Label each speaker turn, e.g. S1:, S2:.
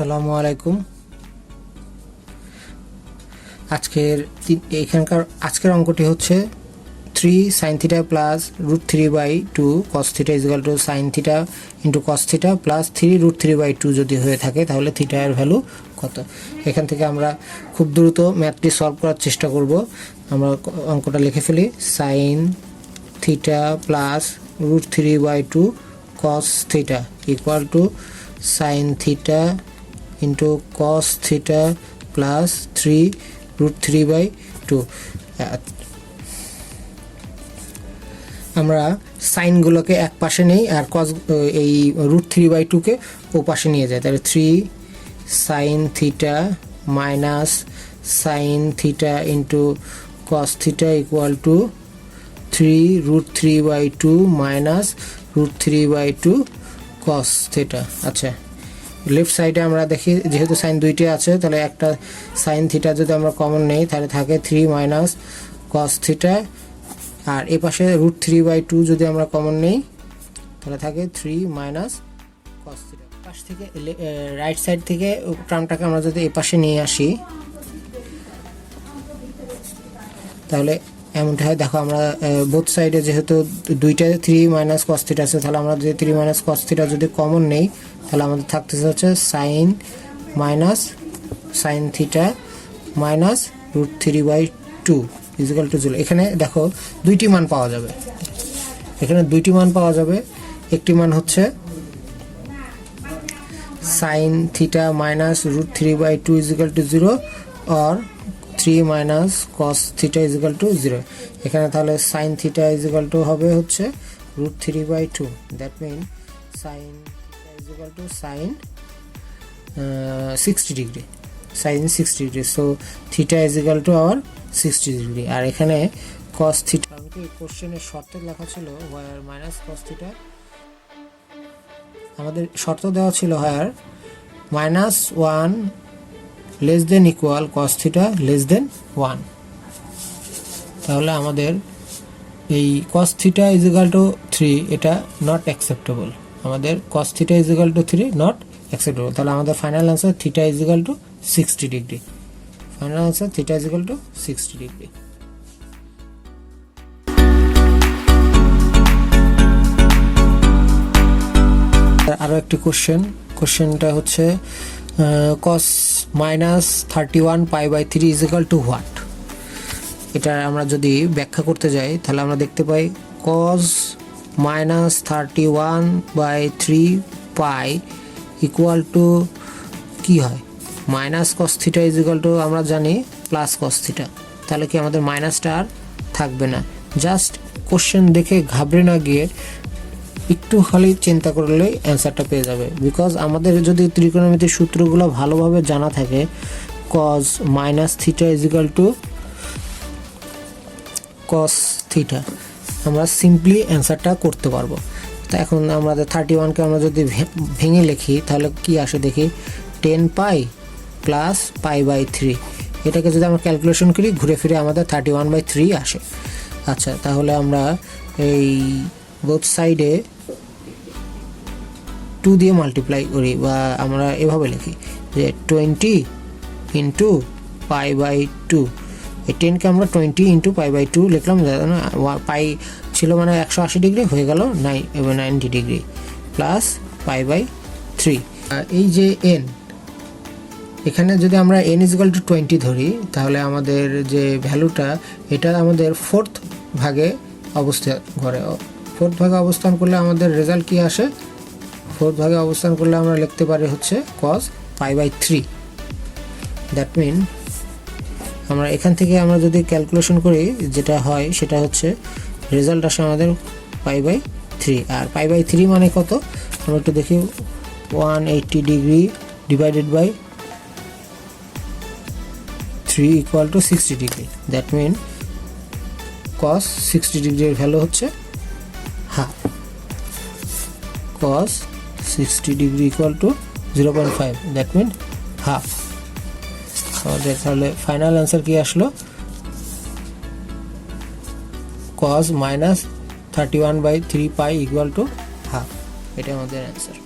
S1: আসসালামু আলাইকুম। আজকের অঙ্কটি হচ্ছে 3 sin θ plus √3/2 cos θ = sin θ into cos θ plus 3 √3/2 যদি হয়ে থাকে তাহলে θ এর ভ্যালু কত। এখান থেকে আমরা খুব দ্রুত ম্যাথটি সলভ করার চেষ্টা করব। আমরা অঙ্কটা লিখে ফেলি। sin θ plus √3/2 cos θ equal to sin θ into cos theta plus 3 √3/2। আমরা সাইনগুলোকে এক পাশে নেই আর cos এই √3/2 কে ও পাশে নিয়ে যাই, তাহলে 3 sin theta minus sin theta into cos theta equal to 3 √3/2 minus √3/2 cos theta। আচ্ছা, লেফট সাইডে আমরা দেখি যেহেতু সাইন দুইটি আছে তাহলে একটা সাইন থিটা যদি আমরা কমন নেই তাহলে থাকে 3 মাইনাস কস থিটা, আর এই পাশে √3/2 যদি আমরা কমন নেই তাহলে থাকে 3 মাইনাস কস থিটা। পাশ থেকে রাইট সাইড থেকে টার্মটাকে আমরা যদি এই পাশে নিয়ে আসি তাহলে এমনটা হয়। দেখো আমরা বোথ সাইডে যেহেতু দুইটা 3 মাইনাস কস থিটা আছে, তাহলে আমরা যদি 3 মাইনাস কস থিটা যদি কমন নেই তাহলে আমাদের থাকতেছে হচ্ছে sine minus sine theta minus √3/2 equal to 0। এখানে দেখো দুইটি মান পাওয়া যাবে, একটি মান হচ্ছে sine theta minus √3/2 equal to 0 আর 3 minus cos theta equal to 0। এখানে তাহলে সাইন থিটা ইকুয়াল টু হবে হচ্ছে √3/2। That mean sine equal to sin 60 degree, sin 60 degree, so theta is equal to our 60 degree। আর এখানে cos theta আমাকে কোশ্চেনে শর্তে লেখা ছিল where minus cos theta, আমাদের শর্ত দেওয়া ছিল where -1 less than equal cos theta less than 1। তাহলে আমাদের এই cos theta is equal to 3 এটা not acceptable, আমাদের cos θ is equal to 3 not acceptable। তাহলে আমাদের final answer θ is equal to 60 degree. Final answer θ is equal to 60 degree. আরো একটি কোশ্চেনটা হচ্ছে cos -31 π/3 is equal to what। এটা আমরা যদি ব্যাখ্যা করতে যাই তাহলে আমরা দেখতে পাই cos -31/3 পাই ইকুয়াল টু কি হয়, minus cos theta is equal two আমরা জানি প্লাস কস থিটা। তাহলে কি আমাদের মাইনাসটা আর থাকবে না। জাস্ট কোশ্চেন দেখে ঘাবড়ে না গিয়ে একটু খালি চিন্তা করলেই অ্যান্সারটা পেয়ে যাবে। বিকজ আমাদের যদি ত্রিকোণমিতির সূত্রগুলো ভালোভাবে জানা থাকে cos minus theta is equal to cos theta, আমরা সিম্পলি অ্যান্সারটা করতে পারবো। তো এখন আমাদের 31কে আমরা যদি ভেঙে লিখি তাহলে কি আসে দেখি 10 পাই প্লাস π/3। এটাকে যদি আমরা ক্যালকুলেশন করি ঘুরে ফিরে আমাদের 31/3 আসে। আচ্ছা, তাহলে আমরা এই বোথ সাইডে 2 দিয়ে মাল্টিপ্লাই করি বা আমরা এভাবে লিখি যে 20 ইন্টু π/2। এই 10কে আমরা 20 ইন্টু π/2 লিখলাম, পাই ছিল মানে 180 ডিগ্রি হয়ে গেল 90 ডিগ্রি প্লাস π/3। এই যে n, এখানে যদি আমরা n = 20 ধরি তাহলে আমাদের যে ভ্যালুটা এটা আমাদের ফোর্থ ভাগে অবস্থান করে। ফোর্থ ভাগে অবস্থান করলে আমাদের রেজাল্ট কি আসে, ফোর্থ ভাগে অবস্থান করলে আমরা লিখতে পারি হচ্ছে cos π/3। দ্যাট মিন আমরা এখান থেকে আমরা যদি ক্যালকুলেশন করি যেটা হয় সেটা হচ্ছে রেজাল্ট আসে আমাদের π/3। আর π/3 মানে কত আমরা একটু দেখি, 180 degree divided by 3 equal to 60 degree. That mean cos 60 ডিগ্রির ভ্যালু হচ্ছে half. cos 60 degree equal to 0.5, that mean half. আমাদের তাহলে ফাইনাল অ্যান্সার কি আসলো, cos -31/3 pi equal to half. এটা আমাদের অ্যান্সার।